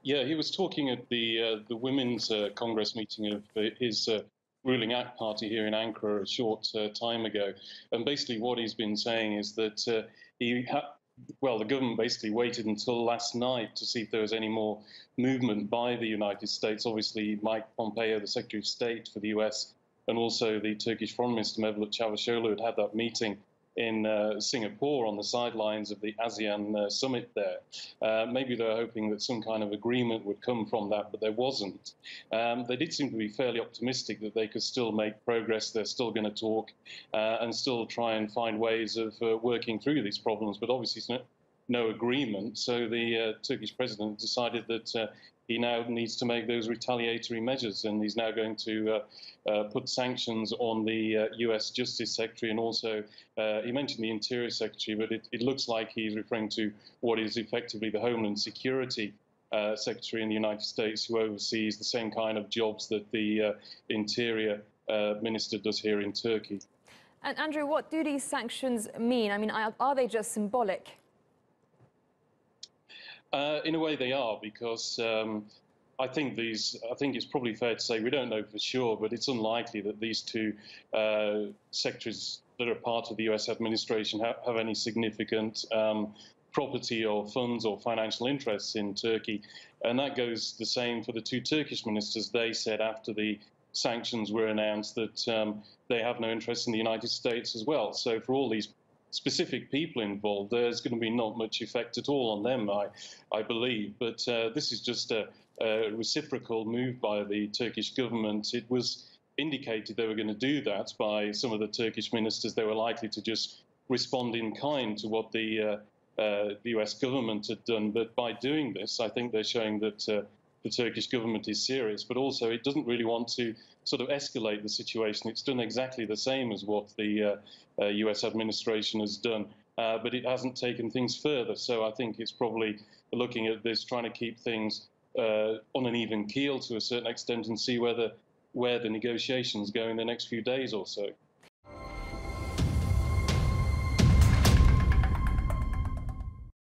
Yeah, he was talking at the Women's Congress meeting of his ruling AKP party here in Ankara a short time ago, and basically what he's been saying is that well, the government basically waited until last night to see if there was any more movement by the United States. Obviously, Mike Pompeo, the Secretary of State for the US, and also the Turkish Foreign Minister Mevlut Çavuşoğlu had that meeting in Singapore on the sidelines of the ASEAN summit there. Maybe they were hoping that some kind of agreement would come from that, but there wasn't. They did seem to be fairly optimistic that they could still make progress. They're still going to talk and still try and find ways of working through these problems, but obviously it's no agreement. So the Turkish president decided that he now needs to make those retaliatory measures, and he's now going to put sanctions on the US Justice Secretary, and also he mentioned the Interior Secretary, but it looks like he's referring to what is effectively the Homeland Security Secretary in the United States, who oversees the same kind of jobs that the Interior Minister does here in Turkey. And Andrew, what do these sanctions mean? I mean, are they just symbolic? In a way, they are, because I think it's probably fair to say we don't know for sure, but it's unlikely that these two secretaries that are part of the US administration have any significant property or funds or financial interests in Turkey. And that goes the same for the two Turkish ministers. They said after the sanctions were announced that they have no interest in the United States as well. So for all these specific people involved, there's going to be not much effect at all on them, I believe. But this is just a reciprocal move by the Turkish government. It was indicated they were going to do that by some of the Turkish ministers. They were likely to just respond in kind to what the US government had done. But by doing this, I think they're showing that the Turkish government is serious, but also it doesn't really want to sort of escalate the situation. It's done exactly the same as what the US administration has done, but it hasn't taken things further. So I think it's probably looking at this, trying to keep things on an even keel to a certain extent, and see where the negotiations go in the next few days or so.